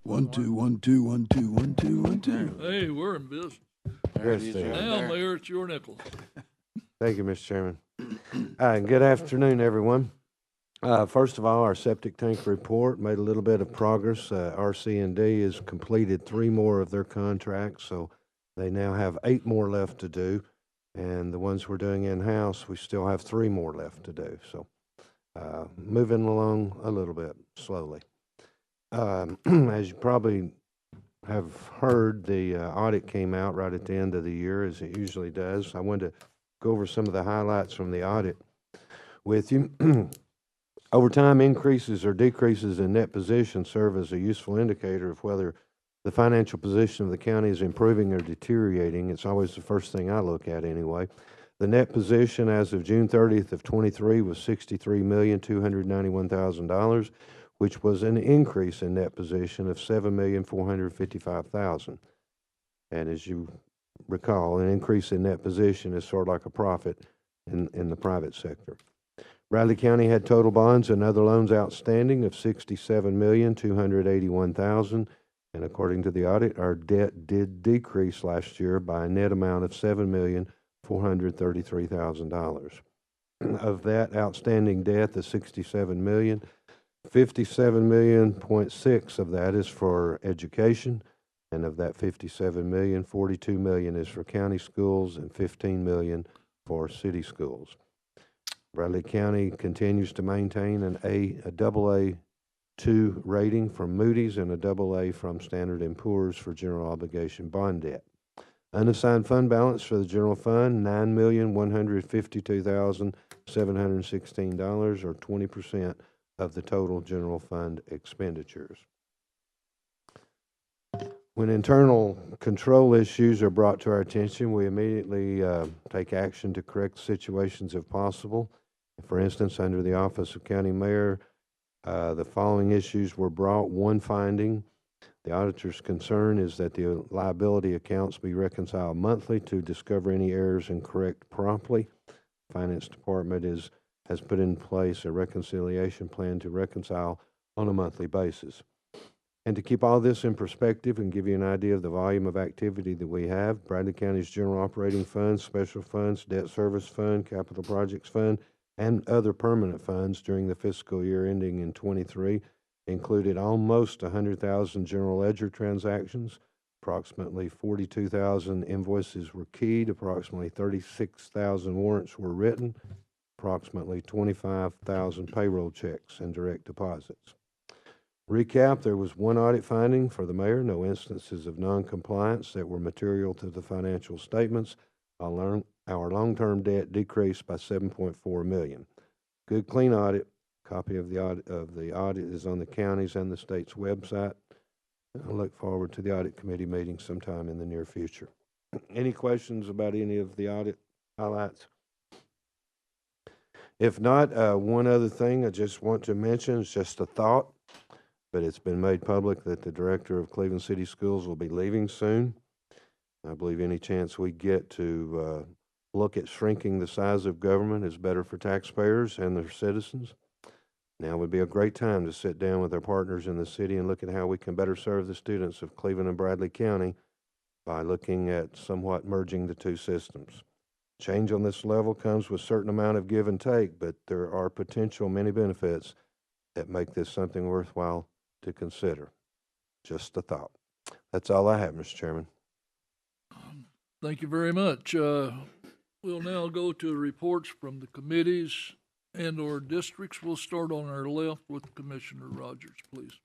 1, 2, 1, 2, 1, 2, 1, 2, 1, 2. Hey, we're in business. Yes, sir. Now, Mayor, it's your nickel. Thank you, Mr. Chairman. Good afternoon, everyone. First of all, our septic tank report made a little bit of progress. RC&D has completed 3 more of their contracts, so they now have 8 more left to do. And the ones we're doing in-house, we still have 3 more left to do. So moving along a little bit slowly. As you probably have heard, the audit came out right at the end of the year, as it usually does. I wanted to go over some of the highlights from the audit with you. Over time, increases or decreases in net position serve as a useful indicator of whether the financial position of the county is improving or deteriorating. It's always the first thing I look at anyway. The net position as of June 30th of 23 was $63,291,000, which was an increase in net position of $7,455,000. And as you recall, an increase in net position is sort of like a profit in the private sector. Bradley County had total bonds and other loans outstanding of $67,281,000, and according to the audit, our debt did decrease last year by a net amount of $7,433,000. Of that outstanding debt, the $67 million, $57.6 million of that is for education, and of that $57 million, $42 million is for county schools and $15 million for city schools. Bradley County continues to maintain a AA2 rating from Moody's and a AA from Standard & Poor's for general obligation bond debt. Unassigned fund balance for the general fund, $9,152,716, or 20% of the total general fund expenditures. When internal control issues are brought to our attention, we immediately take action to correct situations if possible. For instance, under the Office of County Mayor, the following issues were brought. One finding: the auditor's concern is that the liability accounts be reconciled monthly to discover any errors and correct promptly. The Finance Department has put in place a reconciliation plan to reconcile on a monthly basis. And to keep all this in perspective and give you an idea of the volume of activity that we have, Bradley County's general operating funds, special funds, debt service fund, capital projects fund, and other permanent funds during the fiscal year ending in 23 included almost 100,000 general ledger transactions, approximately 42,000 invoices were keyed, approximately 36,000 warrants were written, approximately 25,000 payroll checks and direct deposits. Recap: there was one audit finding for the mayor, no instances of non-compliance that were material to the financial statements. Our long-term debt decreased by $7.4 million. Good, clean audit. Copy of the audit is on the county's and the state's website. I look forward to the audit committee meeting sometime in the near future. Any questions about any of the audit highlights? If not, one other thing I just want to mention, it's just a thought, but it's been made public that the director of Cleveland City Schools will be leaving soon. I believe any chance we get to look at shrinking the size of government is better for taxpayers and their citizens. Now would be a great time to sit down with our partners in the city and look at how we can better serve the students of Cleveland and Bradley County by looking at somewhat merging the two systems. Change on this level comes with a certain amount of give and take, but there are potential many benefits that make this something worthwhile to consider. Just a thought. That's all I have, Mr. Chairman. Thank you very much. We'll now go to reports from the committees and or districts. We'll start on our left with Commissioner Rogers, please.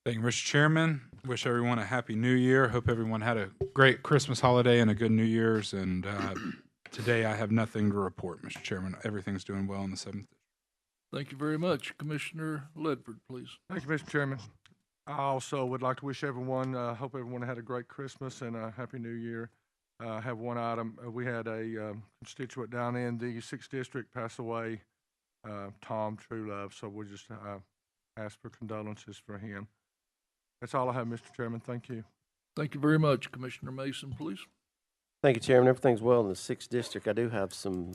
Thank you, Mr. Chairman. Wish everyone a happy new year. Hope everyone had a great Christmas holiday and a good New Year's. And today I have nothing to report, Mr. Chairman. Everything's doing well in the 7th. Thank you very much. Commissioner Ledford, please. Thank you, Mr. Chairman. I also would like to wish everyone, hope everyone had a great Christmas and a happy New Year. I have one item. We had a constituent down in the 6th District pass away, Tom Truelove, so we'll just ask for condolences for him. That's all I have, Mr. Chairman. Thank you. Thank you very much. Commissioner Mason, please. Thank you, Chairman. Everything's well in the 6th District. I do have some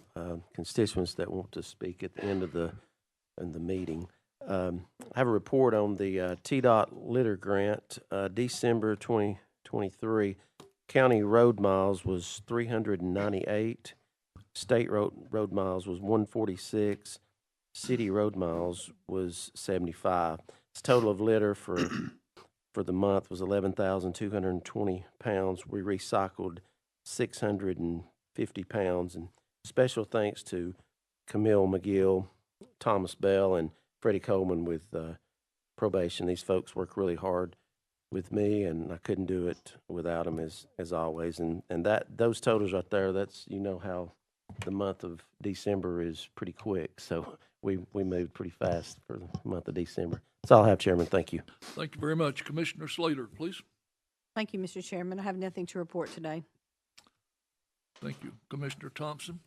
constituents that want to speak at the end of the meeting. I have a report on the TDOT litter grant. December 2023, county road miles was 398. State road miles was 146. City road miles was 75. Its total of litter for the month was 11,220 pounds. We recycled 650 pounds. And special thanks to Camille McGill, Thomas Bell, and Freddie Coleman with probation. These folks work really hard with me, and I couldn't do it without them as always. And those totals right there, that's, you know how the month of December is pretty quick. So we moved pretty fast for the month of December. That's all I have, Chairman. Thank you. Thank you very much. Commissioner Slater, please. Thank you, Mr. Chairman. I have nothing to report today. Thank you. Commissioner Thompson.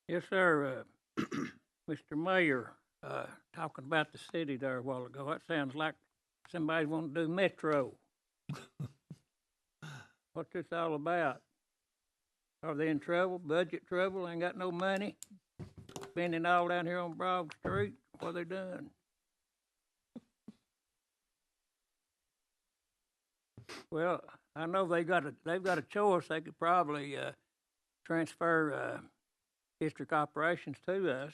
Yes, sir. Mr. Mayor, talking about the city there a while ago, that sounds like somebody wanting to do Metro. What's this all about? Are they in trouble, budget trouble, ain't got no money? Spending all down here on Broad Street? What are they doing? Well, I know they've got a choice. They could probably transfer district operations to us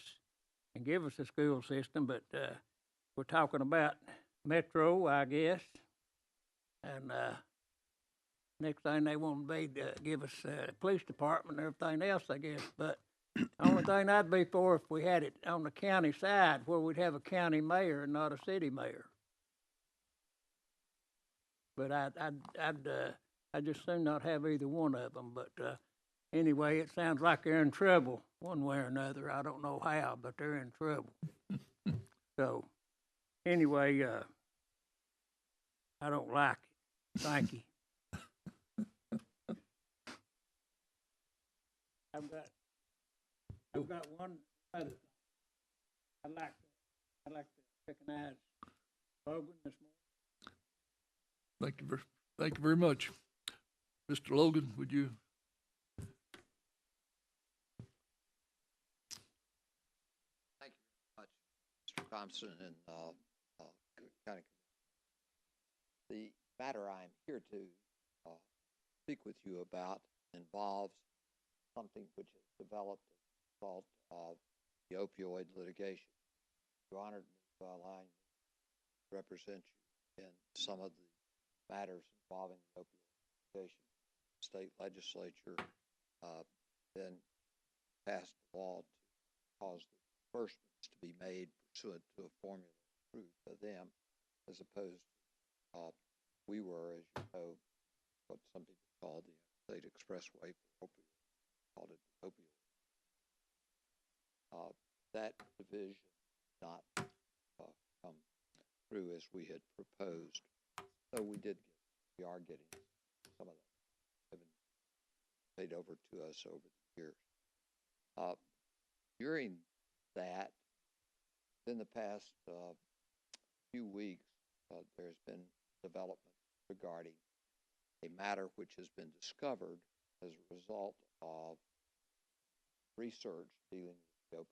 and give us a school system, but we're talking about Metro, I guess. And next thing they want to be to give us police department and everything else, I guess. But the only thing I'd be for if we had it on the county side, where we'd have a county mayor and not a city mayor. But I'd just soon not have either one of them. But anyway, it sounds like they're in trouble one way or another. I don't know how, but they're in trouble. So anyway, I don't like it. Thank you. I've got one other thing. I'd like to recognize Logan this morning. Thank you very much. Mr. Logan, would you? Thank you very much, Mr. Thompson and County. The matter I'm here to speak with you about involves something which has developed as a result of the opioid litigation. You honored me by allowing me to represent you in some of the matters involving the opioid litigation. The state legislature then passed a law to cause the disbursements to be made pursuant to a formula approved by them, as opposed to we were, as you know, what some people call the State Expressway for opioids, called it opioid. That division did not come through as we had proposed. So we are getting some of that have been paid over to us over the years. During that, in the past few weeks, there's been development regarding a matter which has been discovered as a result of research dealing with opioids.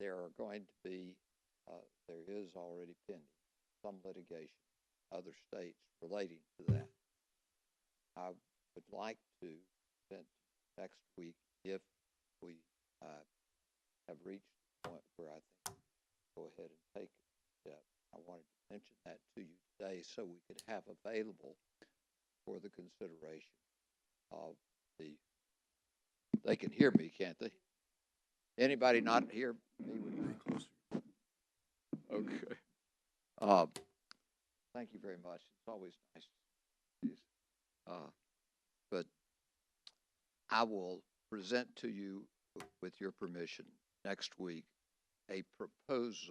There are going to be, there is already pending some litigation in other states relating to that. I would like to present next week, if we have reached the point where I think we go ahead and take a step. I wanted to mention that to you today so we could have available for the consideration of the, they can hear me, can't they? Anybody not hear me? Okay. Thank you very much. It's always nice to see these. But I will present to you, with your permission, next week, a proposed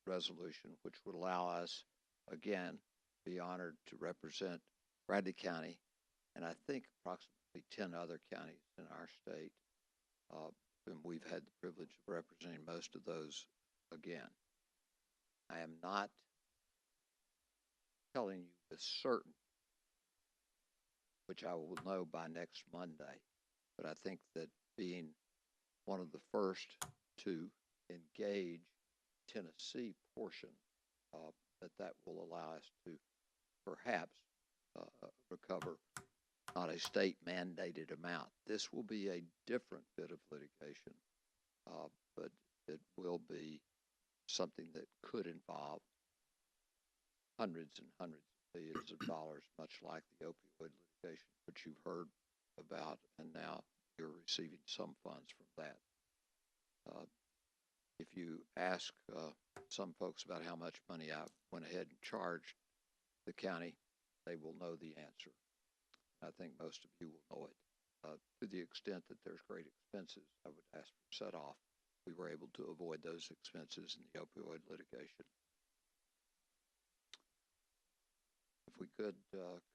resolution which would allow us, again, be honored to represent Bradley County, and I think approximately 10 other counties in our state, and we've had the privilege of representing most of those again. I am not telling you with certainty, which I will know by next Monday, but I think that being one of the first to engage Tennessee portion, that will allow us to perhaps recover not a state mandated amount. This will be a different bit of litigation, but it will be something that could involve hundreds and hundreds of millions of dollars, much like the opioid litigation, which you've heard about, and now you're receiving some funds from that. If you ask some folks about how much money I went ahead and charged the county, they will know the answer. I think most of you will know it. To the extent that there's great expenses, I would ask for set off. We were able to avoid those expenses in the opioid litigation. If we could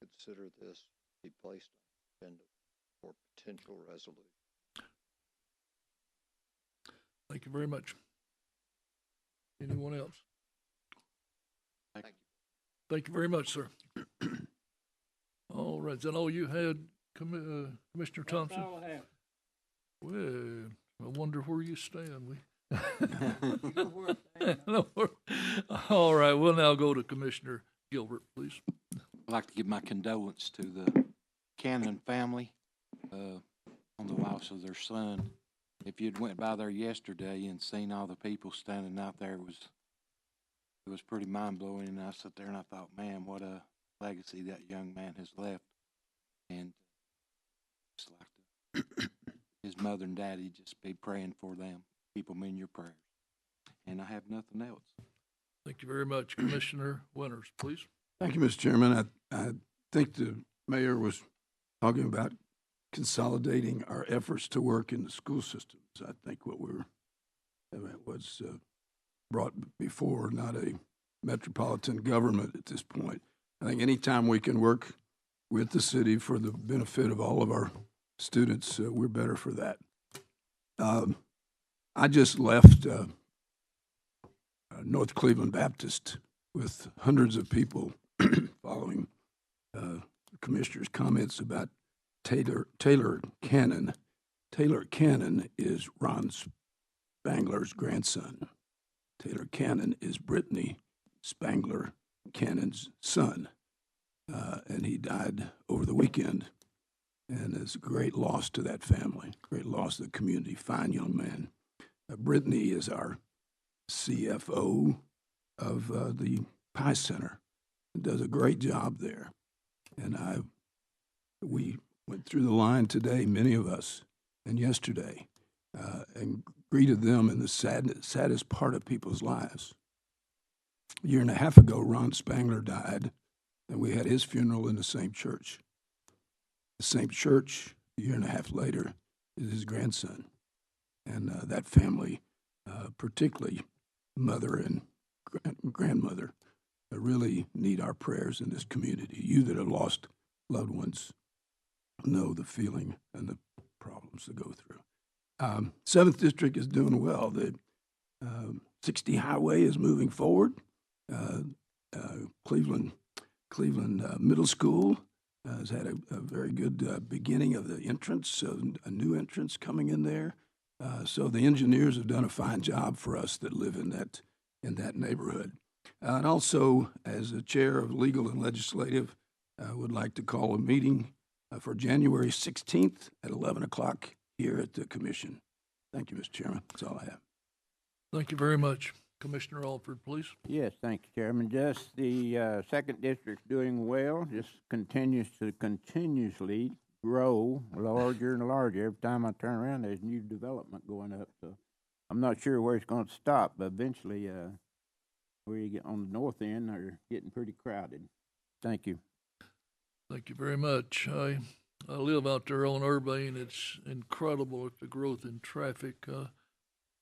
consider this be placed on the agenda for potential resolution. Thank you very much. Anyone else? Thank you. Thank you very much, sir. All right, is that all you had, Commissioner Thompson? That's all I have. Well, I wonder where you stand. You know where I stand. No, all right, we'll now go to Commissioner Gilbert, please. I'd like to give my condolence to the Cannon family on the loss of their son. If you'd went by there yesterday and seen all the people standing out there, it was pretty mind-blowing. And I sat there and I thought, man, what a legacy that young man has left. And just like his mother and daddy, just be praying for them. Keep them in your prayers. And I have nothing else. Thank you very much. Commissioner Winters, please. Thank you, Mr. Chairman. I think the mayor was talking about consolidating our efforts to work in the school systems. I think what was brought before, not a metropolitan government at this point. I think anytime we can work with the city for the benefit of all of our students, we're better for that. I just left North Cleveland Baptist with hundreds of people following the commissioner's comments about Taylor Cannon. Taylor Cannon is Ron Spangler's grandson. Taylor Cannon is Brittany Spangler Cannon's son. And he died over the weekend. And it's a great loss to that family, great loss to the community. Fine young man. Brittany is our CFO of the Pie Center and does a great job there. And we went through the line today, many of us, and yesterday, and greeted them in the saddest part of people's lives. A year and a half ago, Ron Spangler died, and we had his funeral in the same church. The same church, a year and a half later, is his grandson. And that family, particularly mother and grandmother, really need our prayers in this community. You that have lost loved ones know the feeling and the problems to go through. 7th District is doing well. The 60 Highway is moving forward. Cleveland Middle School has had a very good beginning of the entrance, a new entrance coming in there. So the engineers have done a fine job for us that live in that neighborhood. And also, as the chair of Legal and Legislative, I would like to call a meeting for January 16th at 11 o'clock here at the commission. Thank you, Mr. Chairman. That's all I have. Thank you very much. Commissioner Alford, please. Yes, thank you, Chairman. Just the 2nd District's doing well, just continues to continuously grow larger and larger. Every time I turn around, there's new development going up. So I'm not sure where it's going to stop, but eventually where you get on the north end are getting pretty crowded. Thank you. Thank you very much. I live out there on Urbane. It's incredible at the growth in traffic.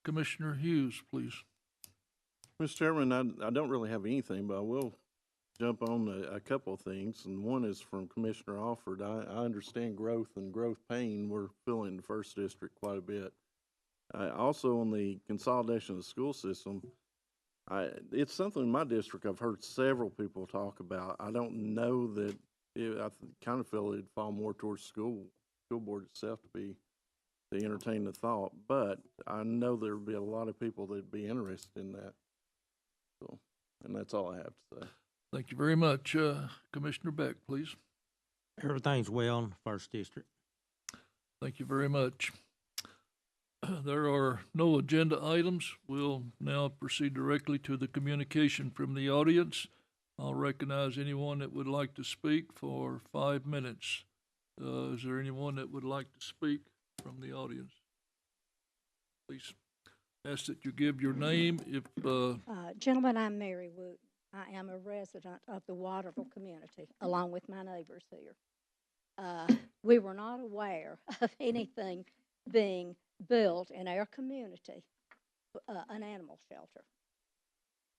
Commissioner Hughes, please. Mr. Chairman, I don't really have anything, but I will jump on a couple of things, and one is from Commissioner Alford. I understand growth and growth pain. We're feeling the 1st District quite a bit. Also, on the consolidation of the school system, it's something in my district I've heard several people talk about. I don't know that I kind of feel it'd fall more towards school board itself to to entertain the thought, but I know there'd be a lot of people that'd be interested in that. So, and that's all I have to say. Thank you very much. Commissioner Beck, please. Everything's well in the first district. Thank you very much. There are no agenda items. We'll now proceed directly to the communication from the audience. I'll recognize anyone that would like to speak for 5 minutes. Is there anyone that would like to speak from the audience? Please ask that you give your name. Gentlemen, I'm Mary Wooten. I am a resident of the Waterville community, along with my neighbors here. We were not aware of anything being built in our community, an animal shelter.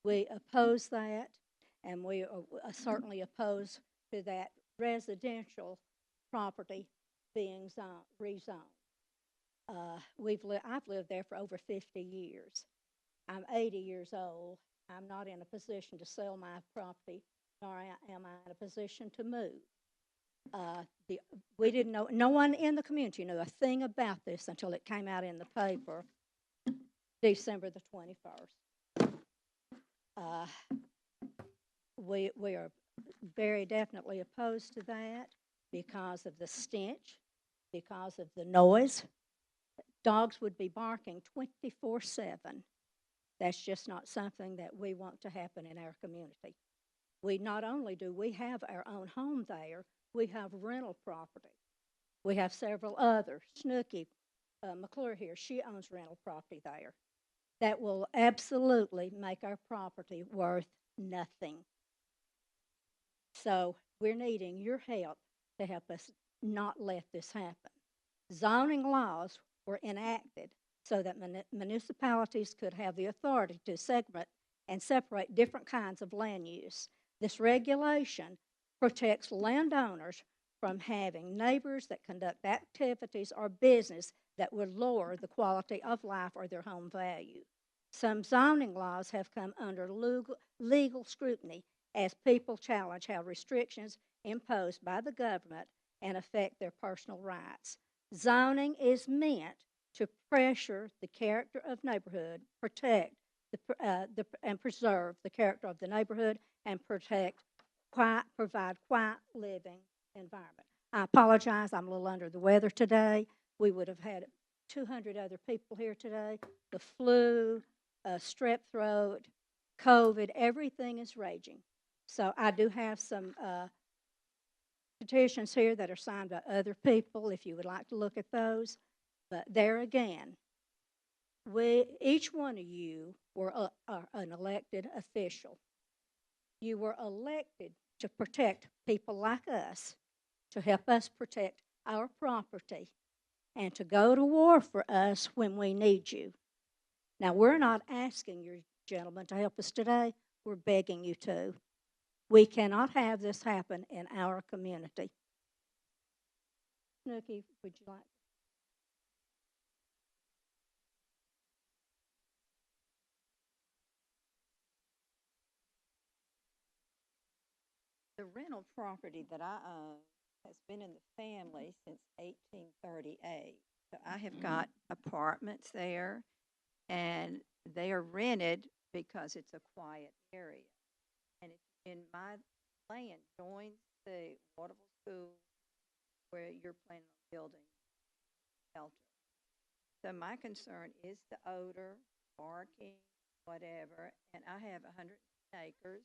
We oppose that, and we are certainly opposed to that residential property being rezoned. I've lived there for over 50 years. I'm 80 years old. I'm not in a position to sell my property, nor am I in a position to move. We didn't know, no one in the community knew a thing about this until it came out in the paper December the 21st. We are very definitely opposed to that because of the stench, because of the noise. Dogs would be barking 24/7. That's just not something that we want to happen in our community. We not only do we have our own home there, we have rental property. We have several others. Snooky McClure here, she owns rental property there. That will absolutely make our property worth nothing. So we're needing your help to help us not let this happen. Zoning laws were enacted so that municipalities could have the authority to segment and separate different kinds of land use. This regulation protects landowners from having neighbors that conduct activities or business that would lower the quality of life or their home value. Some zoning laws have come under legal scrutiny as people challenge how restrictions imposed by the government and affect their personal rights. Zoning is meant to pressure the character of neighborhood, protect and preserve the character of the neighborhood, and provide quiet living environment. I apologize, I'm a little under the weather today. We would have had 200 other people here today. The flu, strep throat, COVID, everything is raging. So I do have some petitions here that are signed by other people, if you would like to look at those. But there again, each one of you are an elected official. You were elected to protect people like us, to help us protect our property, and to go to war for us when we need you. Now, we're not asking you gentlemen to help us today. We're begging you to. We cannot have this happen in our community. Snooky, would you like? The rental property that I own has been in the family since 1838. So I have got apartments there, and they are rented because it's a quiet area. And it's in my land joins the Waterville School where you're planning on building shelter. So my concern is the odor, barking, whatever, and I have 100 acres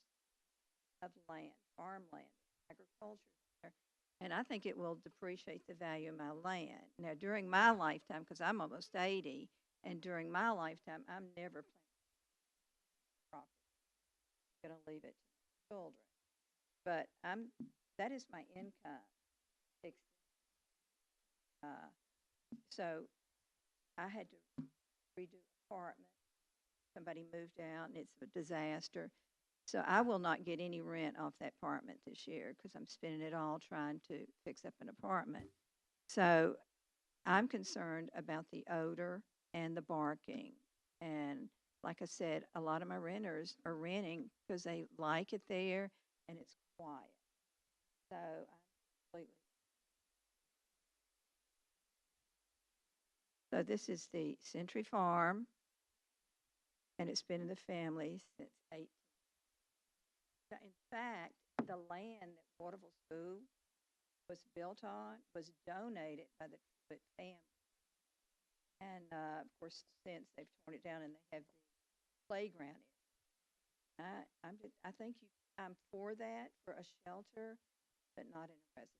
of land, farmland, agriculture there, and I think it will depreciate the value of my land. Now, during my lifetime, because I'm almost 80, and during my lifetime, I'm never planning property. I'm going to leave it to my children. But that is my income. So I had to redo apartment. Somebody moved out, and it's a disaster. So I will not get any rent off that apartment this year because I'm spending it all trying to fix up an apartment. So I'm concerned about the odor and the barking. And like I said, a lot of my renters are renting because they like it there and it's quiet. So I'm completely So this is the Century Farm, and it's been in the family since 18. In fact, the land that Waterville School was built on was donated by the Truitt family. And, of course, since they've torn it down and they have the playground in it. I think I'm for that, for a shelter, but not in a residence.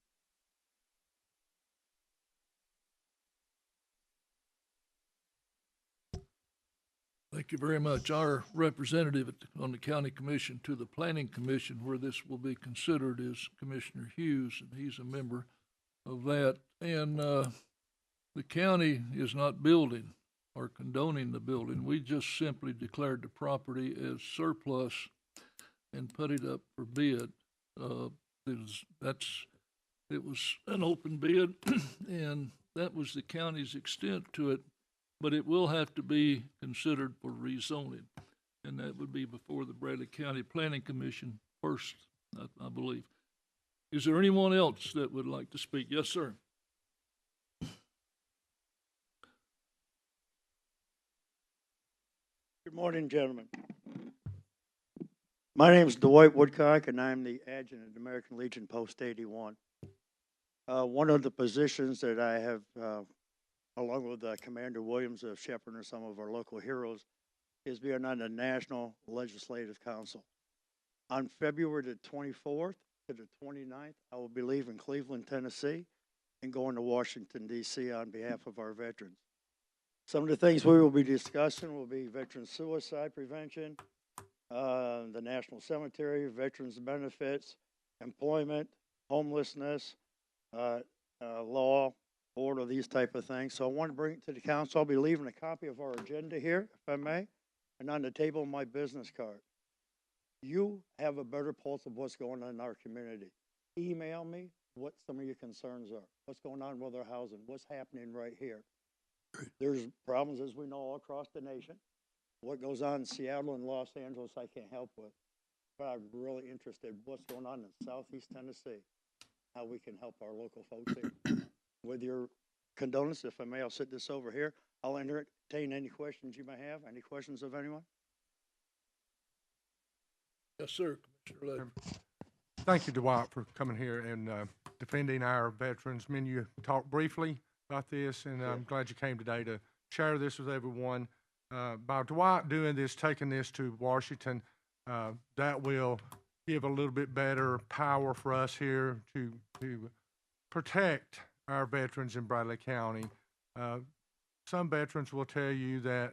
Thank you very much. Our representative on the county commission to the planning commission where this will be considered is Commissioner Hughes, and he's a member of that. And the county is not building or condoning the building. We just simply declared the property as surplus and put it up for bid. It was an open bid, and that was the county's extent to it. But it will have to be considered for rezoning, and that would be before the Bradley County Planning Commission first, I believe. Is there anyone else that would like to speak? Yes, sir. Good morning, gentlemen. My name is Dwight Woodcock, and I'm the adjutant at American Legion Post 81. One of the positions that I have along with Commander Williams of Shepherd and some of our local heroes, is being on the National Legislative Council. On February the 24th to the 29th, I will be leaving Cleveland, Tennessee, and going to Washington, D.C. on behalf of our veterans. Some of the things we will be discussing will be veteran suicide prevention, the National Cemetery, veterans benefits, employment, homelessness, law, order, these type of things. So I want to bring it to the council. I'll be leaving a copy of our agenda here, if I may, and on the table my business card. You have a better pulse of what's going on in our community. Email me what some of your concerns are. What's going on with our housing? What's happening right here? There's problems, as we know, all across the nation. What goes on in Seattle and Los Angeles, I can't help with. But I'm really interested in what's going on in Southeast Tennessee, how we can help our local folks here. With your condolence, if I may, I'll sit this over here. I'll entertain any questions you may have. Any questions of anyone? Yes, sir, Commissioner Levin. Thank you, Dwight, for coming here and defending our veterans. I mean, you talked briefly about this, and I'm glad you came today to share this with everyone. By Dwight doing this, taking this to Washington, that will give a little bit better power for us here to protect our veterans in Bradley County. Some veterans will tell you that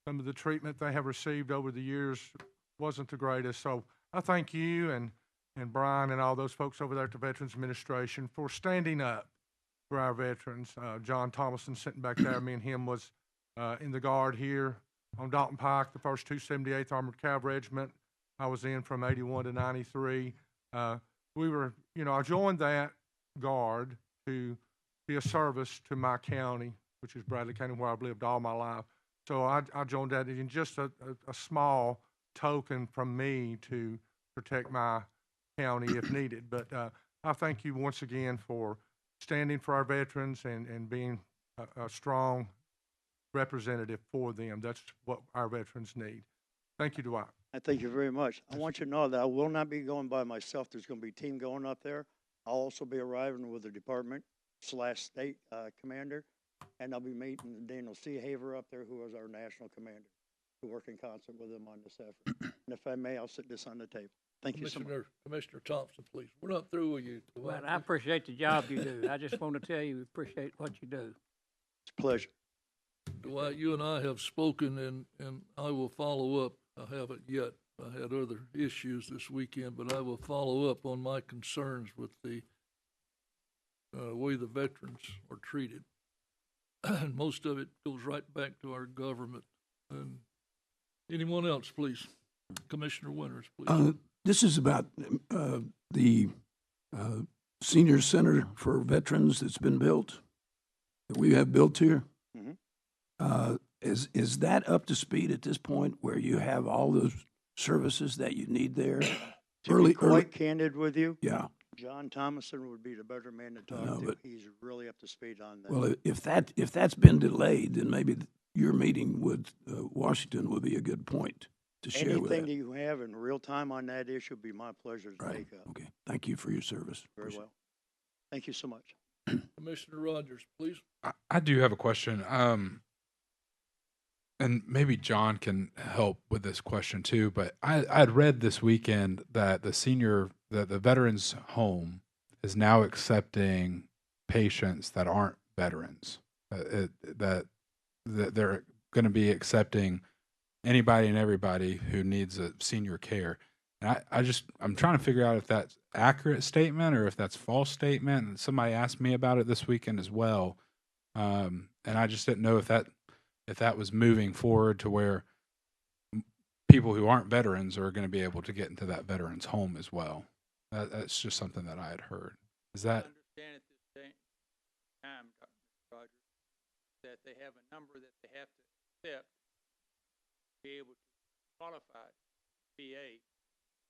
some of the treatment they have received over the years wasn't the greatest. So I thank you and Brian and all those folks over there at the Veterans Administration for standing up for our veterans. John Thomason sitting back there, me and him was in the Guard here on Dalton Pike, the 1st 278th Armored Cavalry Regiment. I was in from 81 to 93. We were, I joined that Guard to be a service to my county, which is Bradley County, where I've lived all my life. So I joined that in just a small token from me to protect my county if needed. But I thank you once again for standing for our veterans and being a strong representative for them. That's what our veterans need. Thank you, Dwight. I thank you very much. I want you to know that I will not be going by myself. There's going to be a team going up there. I'll also be arriving with the department/state commander, and I'll be meeting Daniel C. Haver up there, who is our national commander, to work in concert with him on this effort. And if I may, I'll sit this on the table. Thank you so much. Commissioner Thompson, please. We're not through with you. Well, I appreciate the job you do. I just want to tell you, we appreciate what you do. It's a pleasure. Dwight, you and I have spoken, and I will follow up. I haven't yet. I had other issues this weekend, but I will follow up on my concerns with the way the veterans are treated. And most of it goes right back to our government. And anyone else, please? Commissioner Winters, please. This is about the senior center for veterans that's been built, that we have built here. Mm-hmm. Is that up to speed at this point where you have all those services that you need there? To be quite candid with you, yeah, John Thomason would be the better man to I know, talk to. but- He's really up to speed on that. Well, if that's been delayed, then maybe your meeting with Washington would be a good point to share with Anything that. that you have in real time on that issue would be my pleasure to Right, take up. okay. Thank you for your service. Very Appreciate well. Thank you so much. Commissioner Rogers, please. I do have a question. And maybe John can help with this question too, but I'd read this weekend that the veterans home is now accepting patients that aren't veterans. That they're going to be accepting anybody and everybody who needs a senior care. And I'm trying to figure out if that's accurate statement or if that's false statement. And somebody asked me about it this weekend as well. And I just didn't know if that was moving forward to where people who aren't veterans are going to be able to get into that veterans home as well. That's just something that I had heard. Is that? I understand at this time, Dr. Rogers, that they have a number that they have to accept to be able to qualify VA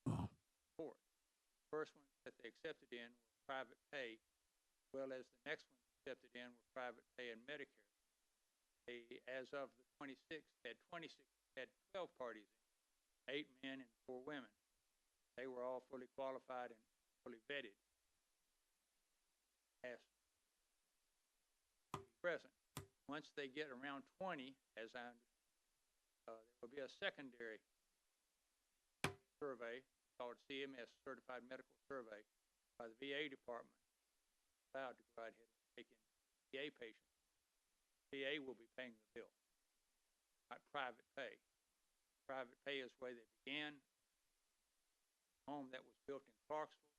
support. The first one that they accepted in was private pay, as well as the next one accepted in was private pay and Medicare. They, as of the 26th, had 12 parties, 8 men and 4 women. They were all fully qualified and fully vetted. As present, once they get around 20, as I understand, there will be a secondary survey called CMS, Certified Medical Survey, by the VA department, allowed to go ahead and take in VA patients. VA will be paying the bill, not private pay. Private pay is the way they began. A home that was built in Clarksville,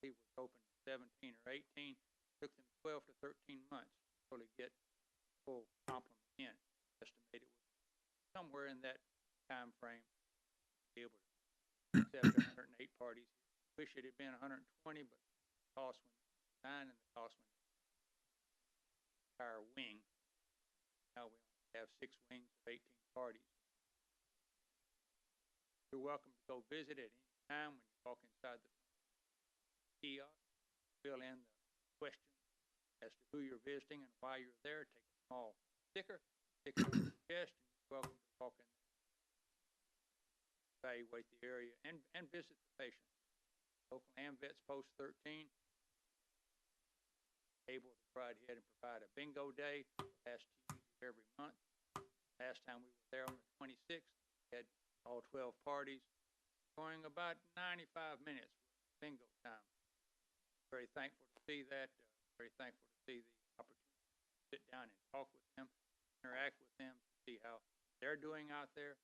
it was opened in 17 or 18. Took them 12 to 13 months to really get full complement in. Estimated was somewhere in that time frame to be able to accept 108 parties. Wish it had been 120, but the cost when designed and the cost when the entire wing. Now we only have 6 wings of 18 parties. You're welcome to go visit at any time when you walk inside the kiosk. Fill in the question as to who you're visiting and why you're there. Take a small sticker, stick it on your chest, and you're welcome to walk in there. Evaluate the area and visit the patient. Local AMVETS Post 13 able to go right ahead and provide a bingo day last Tuesday every month. Last time we were there on the 26th, we had all 12 parties going about 95 minutes bingo time. Very thankful to see that. Very thankful to see the opportunity to sit down and talk with them, interact with them, see how they're doing out there.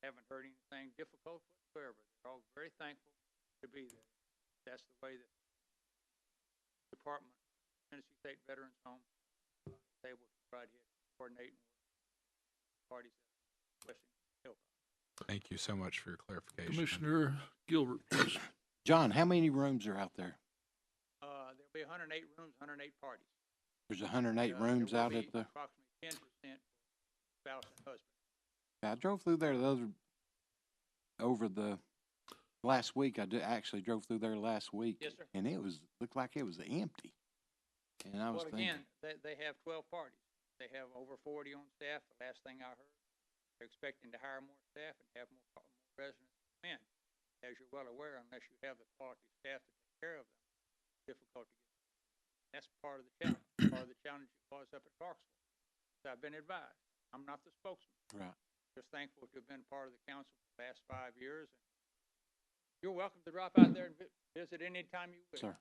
Haven't heard anything difficult whatsoever. They're all very thankful to be there. That's the way that the Department of Tennessee State Veterans Home is able to right here coordinate and work parties that help. Thank you so much for your clarification. Commissioner Gilbert, please. John, how many rooms are out there? There'll be 108 rooms, 108 parties. There's 108 rooms out at the. Approximately 10% spouse and husband. I drove through there over the last week. actually drove through there last week. Yes, sir. And looked like it was empty. And I was thinking. Again, they have 12 parties. They have over 40 on staff. The last thing I heard, they're expecting to hire more staff and have more residents come in. As you're well aware, unless you have the quality staff to take care of them, it's difficult to get. That's part of the challenge. Part of the challenge it was up at Clarksville. So I've been advised. I'm not the spokesman. Right. Just thankful to have been part of the council for the last 5 years. And you're welcome to drop out there and visit anytime you wish. Sir.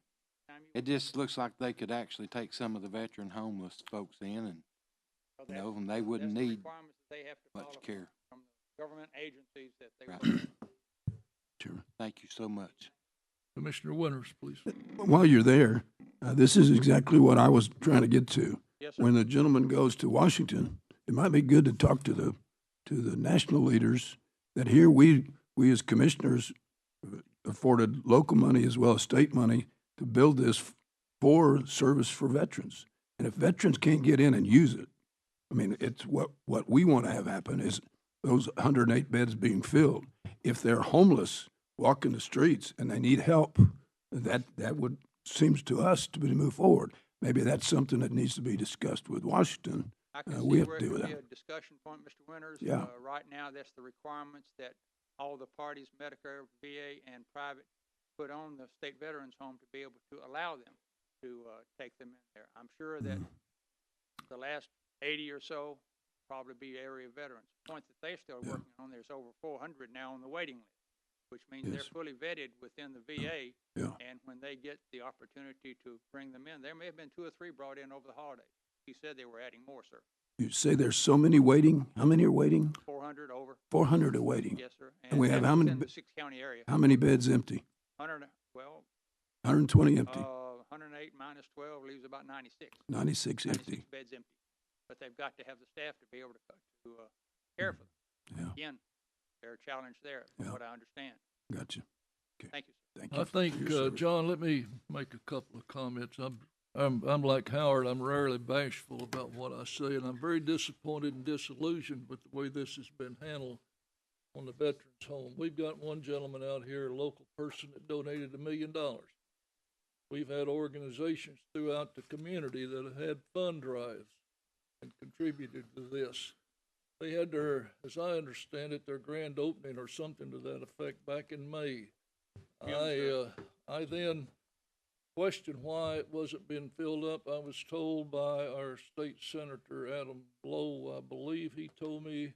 It just looks like they could actually take some of the veteran homeless folks in and, and they wouldn't need they have to much care. From the government agencies that they Right. work with. Sure. Thank you so much. Commissioner Winters, please. While you're there, this is exactly what I was trying to get to. Yes, sir. When the gentleman goes to Washington, it might be good to talk to the national leaders that here we as commissioners afforded local money as well as state money to build this for service for veterans. And if veterans can't get in and use it, I mean, it's what we want to have happen is those 108 beds being filled. If they're homeless, walking the streets, and they need help, That would, seems to us to be to move forward. Maybe that's something that needs to be discussed with Washington. I can We see have where to it deal with could be that. a discussion point, Mr. Winters. Yeah. Right now, that's the requirements that all the parties, Medicare, VA, and private, put on the state veterans home to be able to allow them to take them in there. I'm sure that the last 80 or so probably be area veterans. The point that they're still working on, there's over 400 now on the waiting list, which means they're fully vetted within the VA. And when they get the opportunity to bring them in, there may have been 2 or 3 brought in over the holidays. He said they were adding more, sir. You say there's so many waiting. How many are waiting? 400 over. 400 are waiting. Yes, sir. And we have how many? In the 6-county area. How many beds empty? 120 empty. 108 minus 12 leaves about 96. 96 empty. Beds empty. But they've got to have the staff to be able to care for them. Again, they're a challenge there, from what I understand. Gotcha. Okay. Thank you, sir. Thank you. I think, John, let me make a couple of comments. I'm like Howard. I'm rarely bashful about what I say, and I'm very disappointed and disillusioned with the way this has been handled on the veterans' home. We've got one gentleman out here, a local person, that donated $1 million. We've had organizations throughout the community that have had fund drives and contributed to this. They had their, as I understand it, their grand opening or something to that effect back in May. I then questioned why it wasn't being filled up. I was told by our state senator, Adam Blow, I believe he told me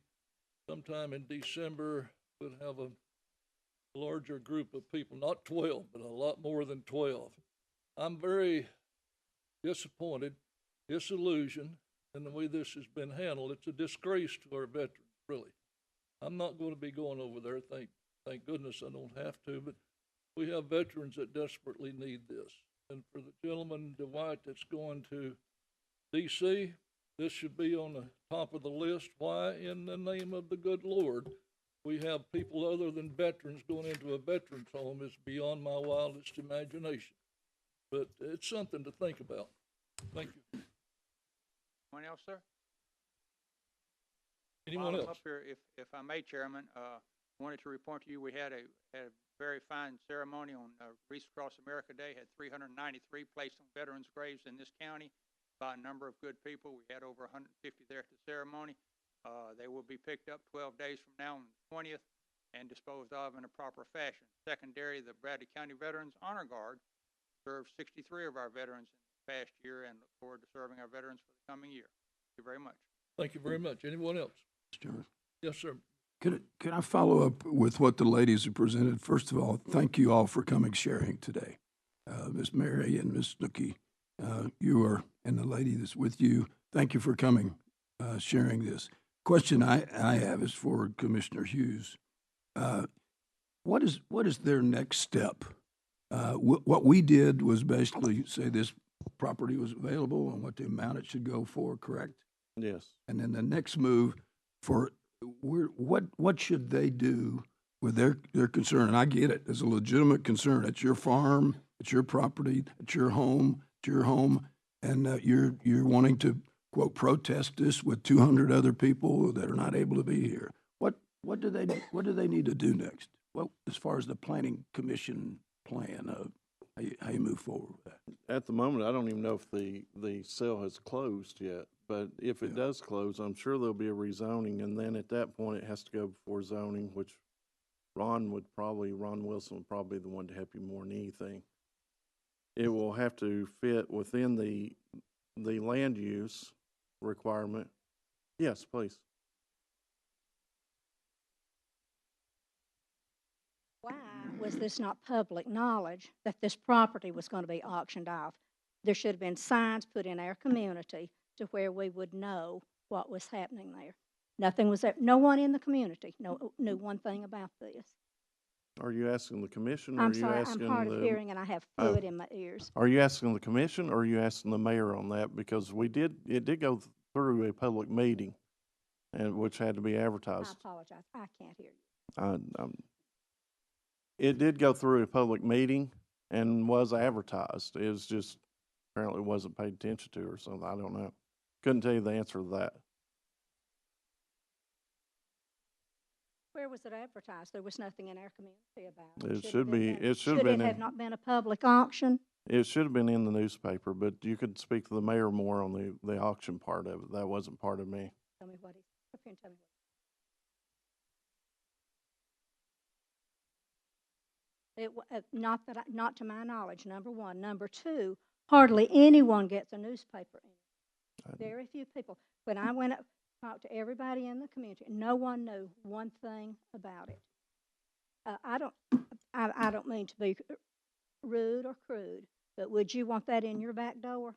sometime in December we'll have a larger group of people, not 12, but a lot more than 12. I'm very disappointed, disillusioned in the way this has been handled. It's a disgrace to our veterans, really. I'm not going to be going over there. Thank goodness I don't have to, but we have veterans that desperately need this. And for the gentleman, Dwight, that's going to D.C., this should be on the top of the list. Why, in the name of the good Lord, we have people other than veterans going into a veterans home is beyond my wildest imagination. But it's something to think about. Thank you. Anyone else, sir? Anyone else? Up here, if I may, Chairman, wanted to report to you we had a very fine ceremony on Reese Across America Day. Had 393 placed on veterans' graves in this county by a number of good people. We had over 150 there at the ceremony. They will be picked up 12 days from now on the 20th and disposed of in a proper fashion. Secondary, the Bradley County Veterans Honor Guard served 63 of our veterans in the past year and look forward to serving our veterans for the coming year. Thank you very much. Thank you very much. Anyone else? Mr. Yes, sir. Could I follow up with what the ladies have presented? First of all, thank you all for coming sharing today. Ms. Mary and Ms. Snooki, you are, and the lady that's with you, thank you for coming, sharing this. Question I have is for Commissioner Hughes. What is their next step? What we did was basically say this property was available and what the amount it should go for, correct? Yes. And then the next move for what should they do with their concern? And I get it, it's a legitimate concern. It's your farm, it's your property, it's your home, and you're wanting to quote protest this with 200 other people that are not able to be here. What do they need to do next? Well, as far as the planning commission plan of how you move forward with that. At the moment, I don't even know if the sale has closed yet, but if it does close, I'm sure there'll be a rezoning, and then at that point, it has to go before zoning, which Ron Wilson would probably be the one to help you more than anything. It will have to fit within the land use requirement. Yes, please. Why was this not public knowledge that this property was going to be auctioned off? There should have been signs put in our community to where we would know what was happening there. Nothing was there. No one in the community knew one thing about this. Are you asking the commission, or I'm are you sorry, asking I'm hard of hearing and I have fluid in my ears. Are you asking the commission, or are you asking the mayor on that? Because it did go through a public meeting, and which had to be advertised. I apologize. I can't hear you. It did go through a public meeting and was advertised. It was just apparently wasn't paid attention to or something. I don't know. Couldn't tell you the answer to that. Where was it advertised? There was nothing in our community about it. It should be, it should have Should been it have in, not been a public auction? it should have been in the newspaper, but you could speak to the mayor more on the auction part of it. That wasn't part of me. Tell me what he, up here and tell me what. Not that, not to my knowledge, number one. Number two, hardly anyone gets a newspaper in. Very few people. When I went up, talked to everybody in the community, no one knew one thing about it. I don't mean to be rude or crude, but would you want that in your back door?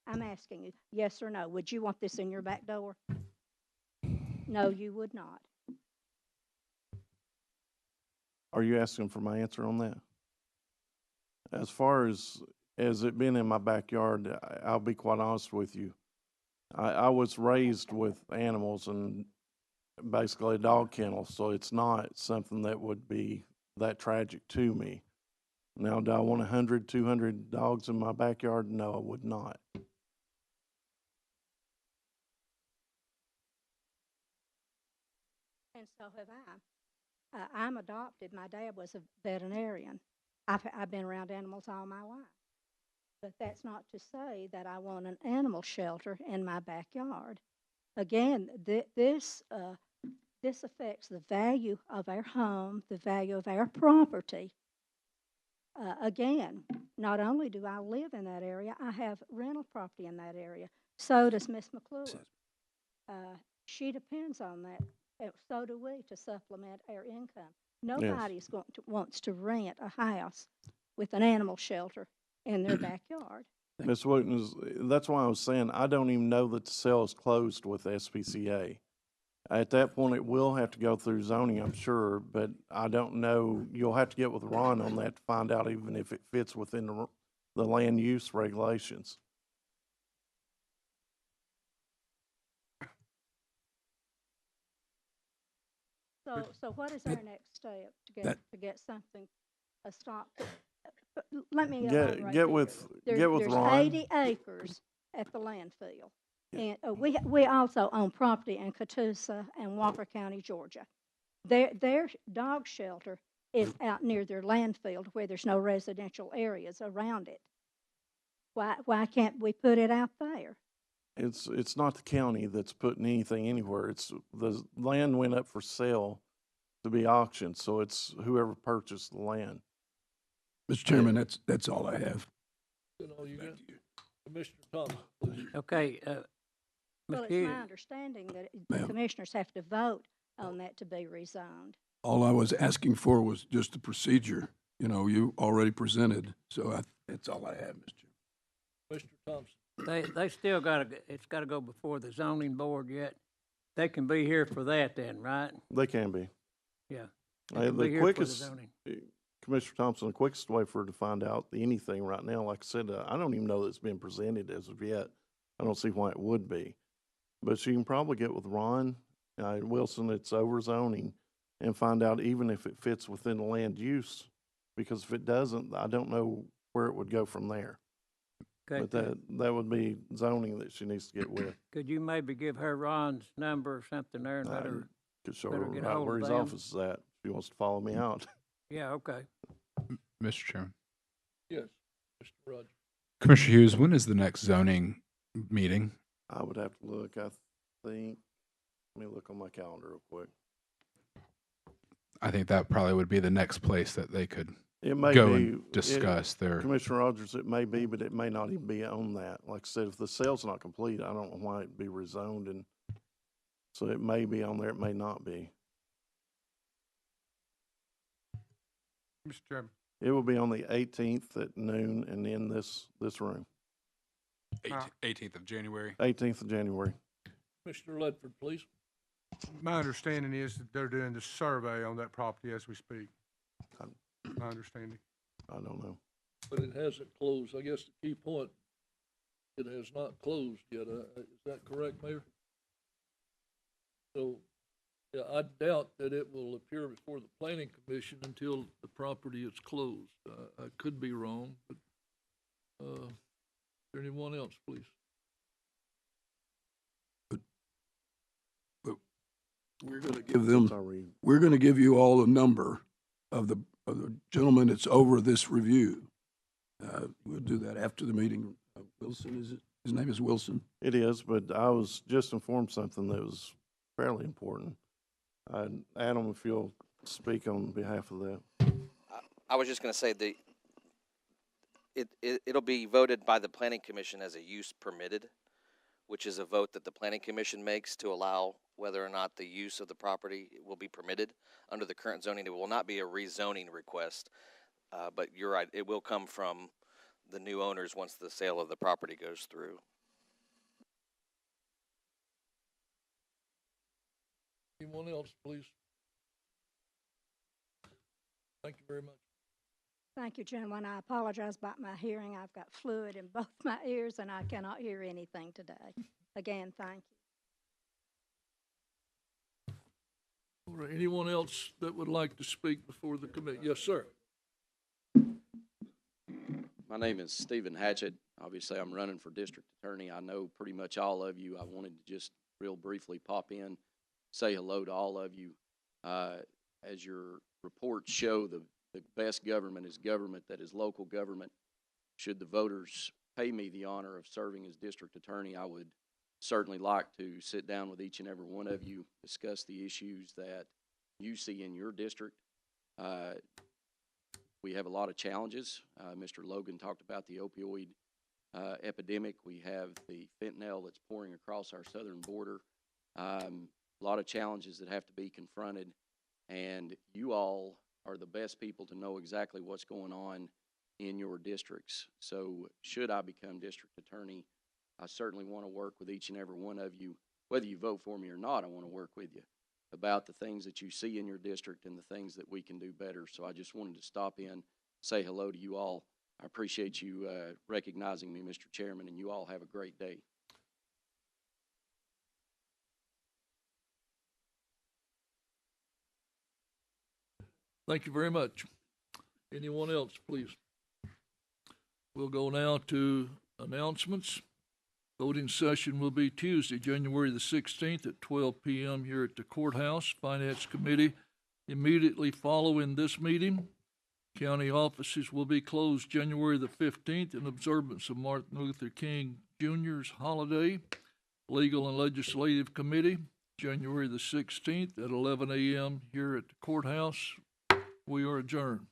I'm asking you, yes or no. Would you want this in your back door? No, you would not. Are you asking for my answer on that? As far as it being in my backyard, I'll be quite honest with you. I was raised with animals and basically a dog kennel, so it's not something that would be that tragic to me. Now, do I want 100, 200 dogs in my backyard? No, I would not. And so have I. I'm adopted. My dad was a veterinarian. I've been around animals all my life. But that's not to say that I want an animal shelter in my backyard. Again, this affects the value of our home, the value of our property. Again, not only do I live in that area, I have rental property in that area. So does Miss McClure. She depends on that. So do we, to supplement our income. Nobody's wants to rent a house with an animal shelter in their backyard. Ms. Wooten, that's why I was saying I don't even know that the sale is closed with SPCA. At that point, it will have to go through zoning, I'm sure, but I don't know. You'll have to get with Ron on that to find out even if it fits within the land use regulations. So what is our next step to get something, a stop? Let me get with there's Ron. 80 acres at the landfill. And we also own property in Catoosa and Walker County, Georgia. Their dog shelter is out near their landfill where there's no residential areas around it. Why can't we put it out there? It's not the county that's putting anything anywhere. It's the land went up for sale to be auctioned, so it's whoever purchased the land. Mr. Chairman, that's all I have. You know, you got Commissioner Thomas, please. Okay, Well, it's my understanding that the commissioners have to vote on that to be rezoned. All I was asking for was just the procedure. You know, you already presented, so that's all I have, Mr. Chairman. Mr. Thompson. they still it's gotta go before the zoning board yet. They can be here for that then, right? They can be. Yeah. The quickest, Commissioner Thompson, the quickest way for her to find out anything right now, like I said, I don't even know that it's been presented as of yet. I don't see why it would be. But she can probably get with Ron Wilson, it's over zoning, and find out even if it fits within the land use. Because if it doesn't, I don't know where it would go from there. Okay. But that would be zoning that she needs to get with. Could you maybe give her Ron's number or something there and let her? Could show her right where his office is at. If she wants to follow me out. Yeah, okay. Mr. Chairman. Yes, Mr. Rogers. Commissioner Hughes, when is the next zoning meeting? I would have to look. I think. Let me look on my calendar real quick. I think that probably would be the next place that they could It may go be, and discuss their. Commissioner Rogers, it may be, but it may not even be on that. Like I said, if the sale's not complete, I don't know why it'd be rezoned, and so it may be on there, it may not be. Mr. Chairman. It will be on the 18th at noon and in this room. 18th of January. 18th of January. Mr. Ledford, please. My understanding is that they're doing the survey on that property as we speak. My understanding. I don't know. But it hasn't closed. I guess the key point, it has not closed yet. Is that correct, Mayor? So, yeah, I doubt that it will appear before the planning commission until the property is closed. I could be wrong, but, is there anyone else, please? We're going to give them, Since I read. we're going to give you all the number of the gentleman that's over this review. We'll do that after the meeting. Wilson, is it? His name is Wilson. It is, but I was just informed something that was fairly important. Adam, if you'll speak on behalf of that. I was just going to say it'll be voted by the planning commission as a use permitted, which is a vote that the planning commission makes to allow whether or not the use of the property will be permitted under the current zoning. It will not be a rezoning request, but you're right, it will come from the new owners once the sale of the property goes through. Anyone else, please? Thank you very much. Thank you, gentlemen. I apologize about my hearing. I've got fluid in both my ears and I cannot hear anything today. Again, thank you. All right, anyone else that would like to speak before the committee? Yes, sir. My name is Stephen Hatchett. Obviously, I'm running for district attorney. I know pretty much all of you. I wanted to just real briefly pop in, say hello to all of you. As your reports show, the best government is government that is local government. Should the voters pay me the honor of serving as district attorney, I would certainly like to sit down with each and every one of you, discuss the issues that you see in your district. We have a lot of challenges. Mr. Logan talked about the opioid epidemic. We have the fentanyl that's pouring across our southern border. A lot of challenges that have to be confronted, and you all are the best people to know exactly what's going on in your districts. So should I become district attorney, I certainly want to work with each and every one of you. Whether you vote for me or not, I want to work with you about the things that you see in your district and the things that we can do better. So I just wanted to stop in, say hello to you all. I appreciate you recognizing me, Mr. Chairman, and you all have a great day. Thank you very much. Anyone else, please? We'll go now to announcements. Voting session will be Tuesday, January the 16th at 12 p.m. here at the courthouse. Finance Committee immediately following this meeting. County offices will be closed January the 15th in observance of Martin Luther King Jr.'s holiday. Legal and Legislative Committee, January the 16th at 11 a.m. here at the courthouse. We are adjourned.